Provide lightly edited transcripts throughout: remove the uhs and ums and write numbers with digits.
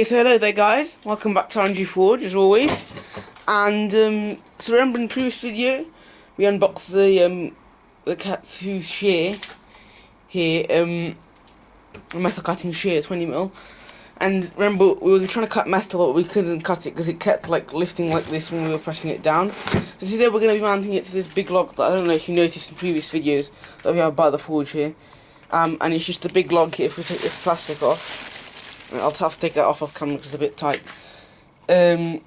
Okay, so hello there guys, welcome back to R&G Forge as always. And so remember in the previous video we unboxed the Katsu shear here, metal cutting shear 20mm. And remember we were trying to cut metal but we couldn't cut it because it kept like lifting like this when we were pressing it down. So today we're going to be mounting it to this big log that I don't know if you noticed in previous videos that we have by the forge here. And it's just a big log here. If we take this plastic off, I'll have to take that off camera because it's a bit tight. And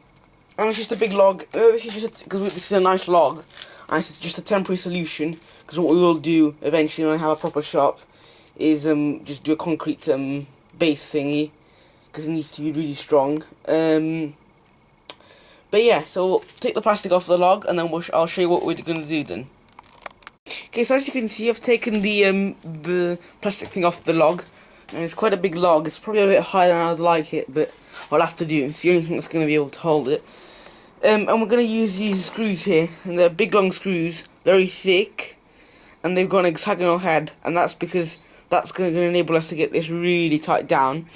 it's just a big log. This is just because this is a nice log, and it's just a temporary solution. Because what we will do eventually when I have a proper shop is just do a concrete base thingy, because it needs to be really strong. But yeah, so we'll take the plastic off the log, and then I'll show you what we're gonna do then. Okay, so as you can see, I've taken the plastic thing off the log. And it's quite a big log. It's probably a bit higher than I'd like it, but I'll have to do. It's the only thing that's going to be able to hold it. And we're going to use these screws here, and they're big long screws, very thick, and they've got an hexagonal head, and that's because that's going to enable us to get this really tight down.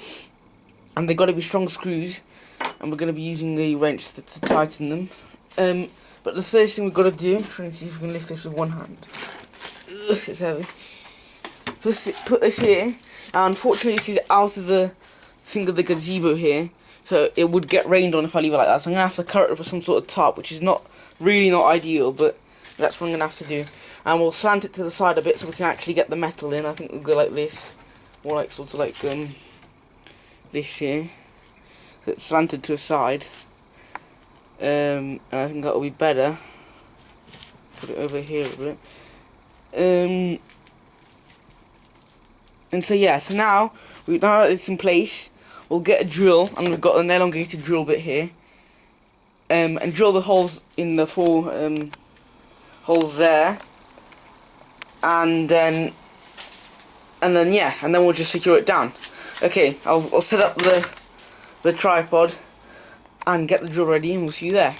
And they've got to be strong screws, and we're going to be using the wrench to tighten them. But the first thing we've got to do, trying to see if we can lift this with one hand. Ugh, it's heavy. Put this here. Unfortunately, this is out of the thing of the gazebo here, so it would get rained on if I leave it like that. So I'm gonna have to cover it with some sort of tarp, which is not ideal, but that's what I'm gonna have to do. And we'll slant it to the side a bit so we can actually get the metal in. I think we'll go like this, or like sort of like this here. So it's slanted to the side, and I think that will be better. Put it over here a bit. And so yeah, so now that it's in place, we'll get a drill, and we've got an elongated drill bit here, and drill the holes in the four holes there, and then we'll just secure it down. Okay, I'll set up the tripod and get the drill ready, and we'll see you there.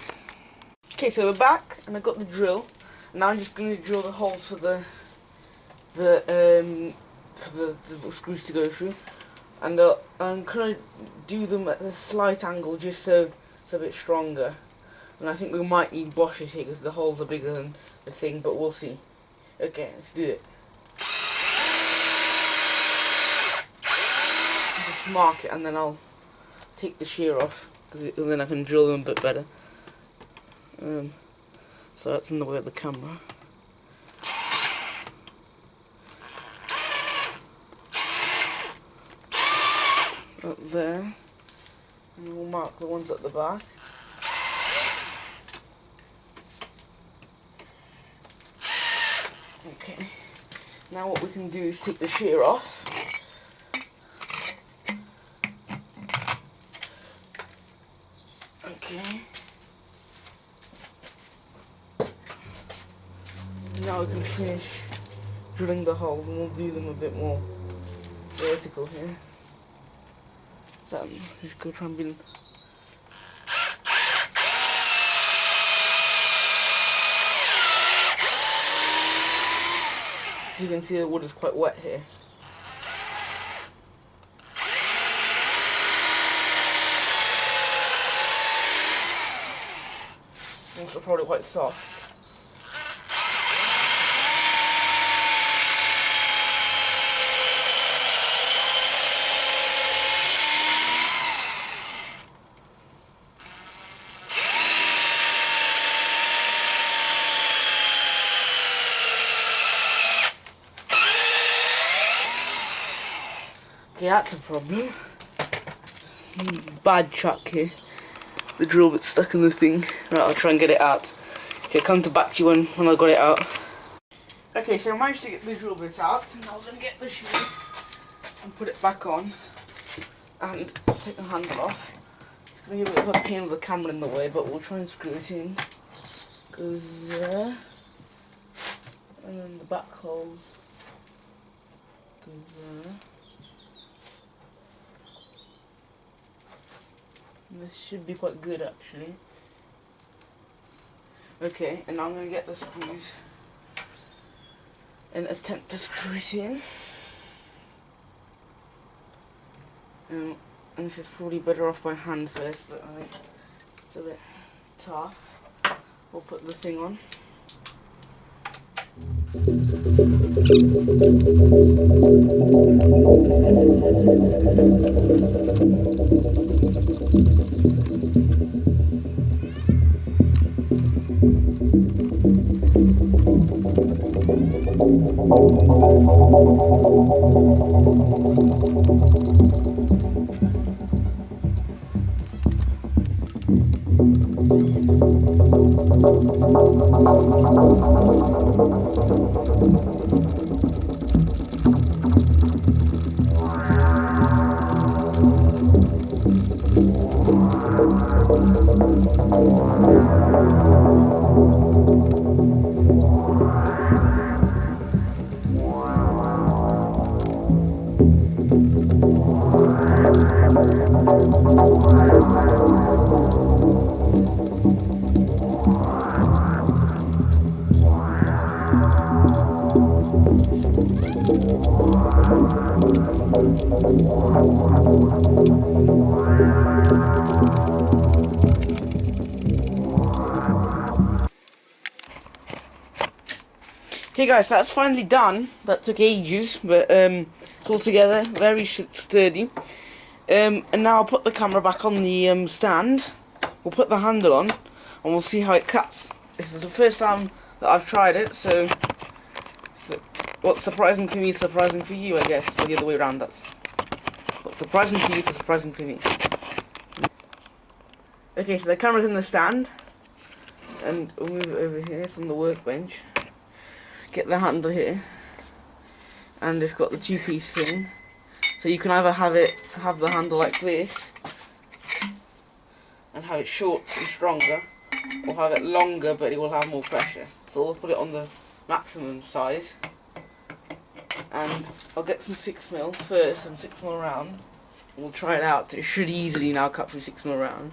Okay, so we're back, and I've got the drill. Now I'm just going to drill the holes for the screws to go through, and I'm gonna do them at a slight angle just so it's a bit stronger. And I think we might need washers here because the holes are bigger than the thing, but we'll see. Okay, let's do it. Just mark it, and then I'll take the shear off because then I can drill them a bit better. So that's in the way of the camera. Up there, and we'll mark the ones at the back. Okay, now what we can do is take the shear off. Okay, now we can finish drilling the holes, and we'll do them a bit more vertical here. So just go try and build. You can see the wood is quite wet here. Also probably quite soft. Okay, that's a problem. Bad chuck here. The drill bit's stuck in the thing. Right, I'll try and get it out. Okay, come back to you when I got it out. Okay, so I managed to get the drill bit out, and now I'm gonna get the shear and put it back on, and take the handle off. It's gonna be a bit of a pain with the camera in the way, but we'll try and screw it in. Goes there, and then the back hole goes there. This should be quite good actually. Okay, and now I'm going to get the screws and attempt to screw it in. And this is probably better off by hand first, but I think it's a bit tough. We'll put the thing on. Okay guys, that's finally done. That took ages, but it's all together, very sturdy. And now I'll put the camera back on the stand. We'll put the handle on, and we'll see how it cuts. This is the first time that I've tried it, so what's surprising for me is surprising for you, I guess, or the other way around. That's what's surprising for you is surprising for me. Okay, so the camera's in the stand, and we'll move it over here. It's on the workbench. Get the handle here, and it's got the two-piece thing, so you can either have the handle like this and have it short and stronger, or have it longer but it will have more pressure. So we'll put it on the maximum size, and I'll get some 6mm first, some 6mm round, and we'll try it out. It should easily now cut through 6mm round.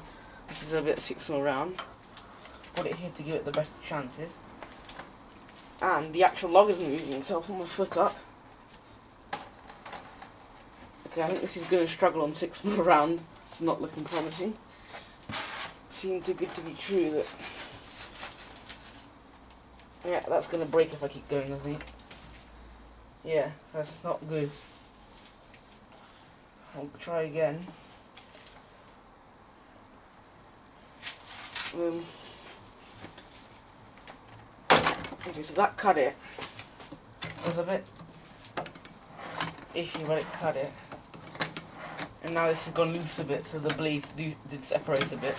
This is a bit 6mm round. Put it here to give it the best chances. And the actual log isn't moving, so I'll put my foot up. Okay, I think this is going to struggle on 6mm round. It's not looking promising. Seems too good to be true that... Yeah, that's going to break if I keep going, I think. Yeah, that's not good. I'll try again. Okay, so that cut it. It was a bit iffy, but it cut it. And now this has gone loose a bit, so the blades did separate a bit.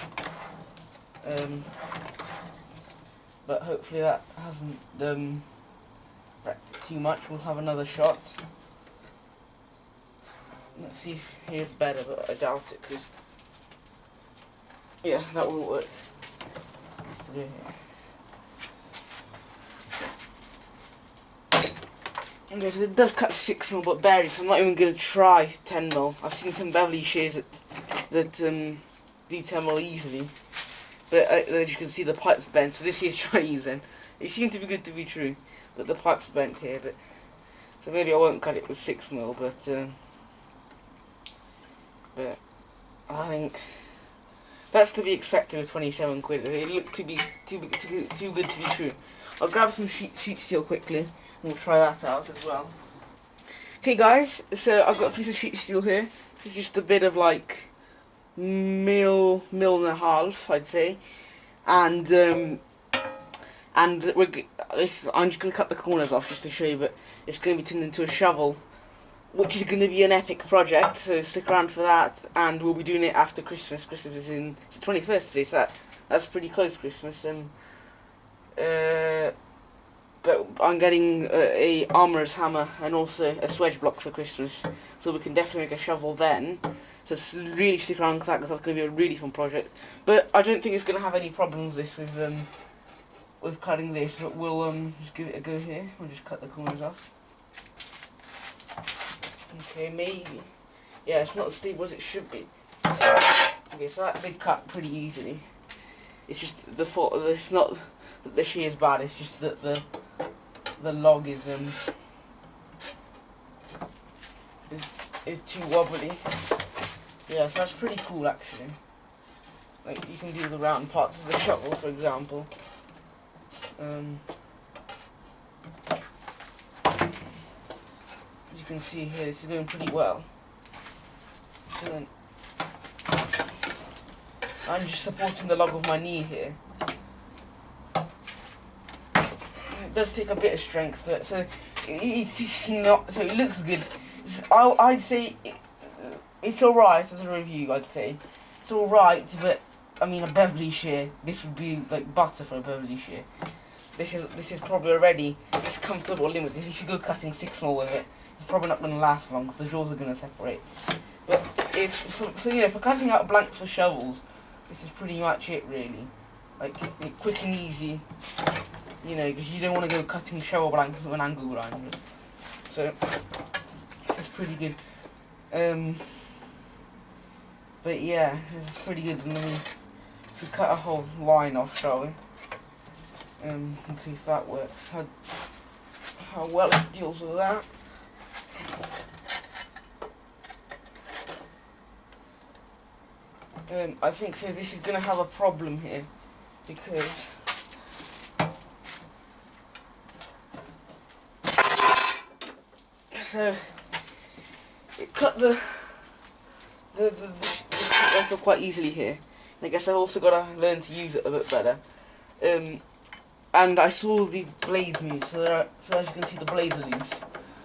But hopefully that hasn't wrecked too much. We'll have another shot. Let's see if here's better, but I doubt it, because yeah, that won't work. Let's do it here. Okay, so it does cut 6mm, but barely, so I'm not even going to try 10mm. I've seen some Beverly shears that do 10mm easily, but as you can see the pipe's bent, so this is trying using. It seemed to be good to be true, but the pipe's bent here, so maybe I won't cut it with 6mm, but I think that's to be expected with 27 quid. It looked to be too good to be true. I'll grab some sheet steel quickly. We'll try that out as well. Okay guys, so I've got a piece of sheet steel here. It's just a bit of like mil and a half, I'd say, and I'm just going to cut the corners off just to show you, but it's going to be turned into a shovel, which is going to be an epic project, so stick around for that, and we'll be doing it after Christmas. Christmas is in the 21st today, so that's pretty close to Christmas, and but I'm getting a armourer's hammer and also a swedge block for Christmas, so we can definitely make a shovel then. So really stick around for that, because that's going to be a really fun project. But I don't think it's going to have any problems with cutting this, but we'll just give it a go here. We'll just cut the corners off. Okay, maybe. Yeah, it's not as stable as it should be. Okay, so that did cut pretty easily. It's just it's not that the shear is bad, it's just that the log is too wobbly. Yeah, so that's pretty cool actually. Like you can do the round parts of the shovel, for example. As you can see here, this is going pretty well. And then I'm just supporting the log with my knee here. It does take a bit of strength, but so it's not. So it looks good. I'd say it's alright as a review. I'd say it's alright, but I mean a Beverly shear. This would be like butter for a Beverly shear. This is probably already this comfortable limit. If you go cutting 6mm with it, it's probably not going to last long because the jaws are going to separate. But it's for cutting out blanks for shovels. This is pretty much it, really. Like quick and easy. You know, because you don't want to go cutting shovel blanks with an angle grinder. So this is pretty good. But yeah, this is pretty good. And then if we cut a whole line off, shall we? And see if that works. How well it deals with that. I think so. This is going to have a problem here because so it cut the metal quite easily here. I guess I've also got to learn to use it a bit better. And I saw the blades move, so as you can see the blades are loose.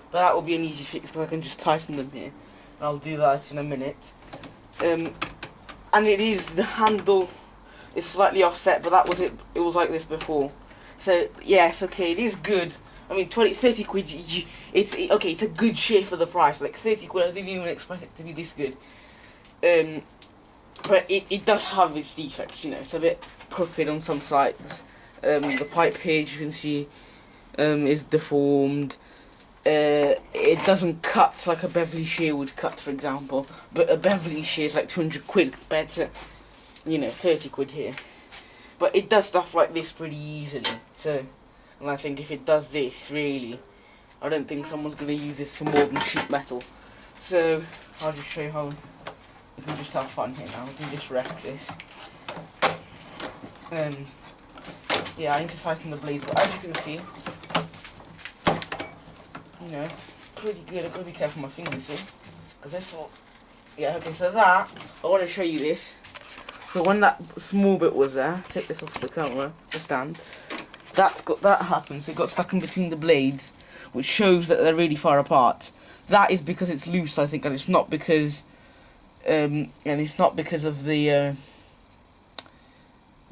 But that will be an easy fix because I can just tighten them here. And I'll do that in a minute. And it is, the handle is slightly offset, but that was it. It was like this before. So yes, okay, it is good. I mean, 30 quid. It's okay. It's a good shear for the price. Like 30 quid. I didn't even expect it to be this good. But it does have its defects. You know, it's a bit crooked on some sides. The pipe here, as you can see, is deformed. It doesn't cut like a Beverly shear would cut, for example. But a Beverly shear is like 200 quid compared to, you know, 30 quid here. But it does stuff like this pretty easily. So, and I think if it does this, really, I don't think someone's going to use this for more than sheet metal. So, I'll just show you how we can just have fun here now. We can just wreck this. Yeah, I need to tighten the blades, but as you can see, you know, pretty good. I've got to be careful with my fingers here, because this will, yeah, okay, so that, I want to show you this. So when that small bit was there, take this off the camera, the stand, that happened, so it got stuck in between the blades, which shows that they're really far apart. That is because it's loose, I think, and it's not because, of the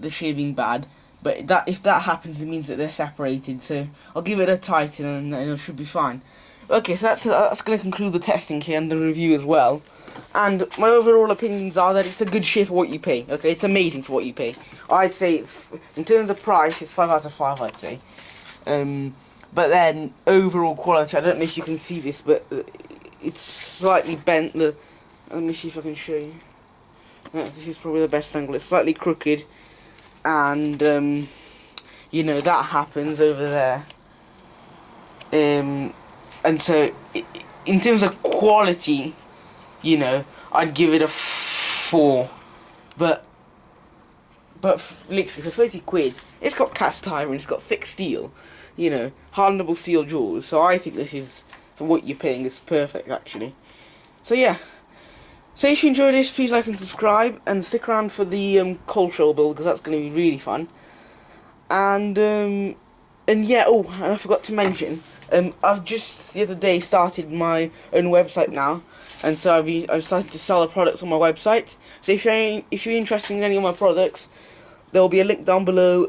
shear being bad. But if that happens, it means that they're separated. So I'll give it a tighten, and it should be fine. Okay, so that's going to conclude the testing here and the review as well. And my overall opinions are that it's a good shear for what you pay. Okay, it's amazing for what you pay. I'd say it's, in terms of price, it's 5 out of 5. I'd say. But then overall quality, I don't know if you can see this, but it's slightly bent. Let me see if I can show you. This is probably the best angle. It's slightly crooked. And you know, that happens over there, and so in terms of quality, you know, I'd give it a 4, but literally for 30 quid, it's got cast iron, it's got thick steel, you know, hardenable steel jaws, so I think this is, for what you're paying, is perfect actually. So yeah. So if you enjoyed this, please like and subscribe, and stick around for the coal shovel build, because that's going to be really fun. And yeah, oh, and I forgot to mention, I've just the other day started my own website now, and so I've started to sell the products on my website. So if you're interested in any of my products, there will be a link down below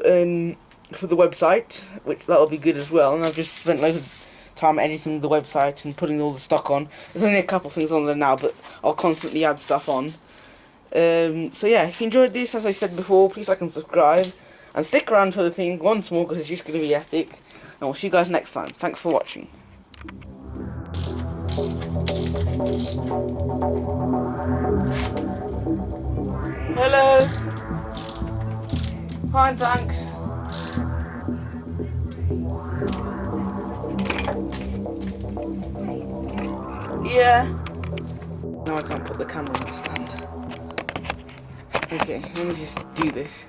for the website, which that'll be good as well. And I've just spent loads of time editing the website and putting all the stock on. There's only a couple things on there now, but I'll constantly add stuff on. So yeah, if you enjoyed this, as I said before, please like and subscribe, and stick around for the thing once more, because it's just going to be epic. And we'll see you guys next time. Thanks for watching. Hello. Fine, thanks. Yeah. now I can't put the camera on the stand. Okay, let me just do this.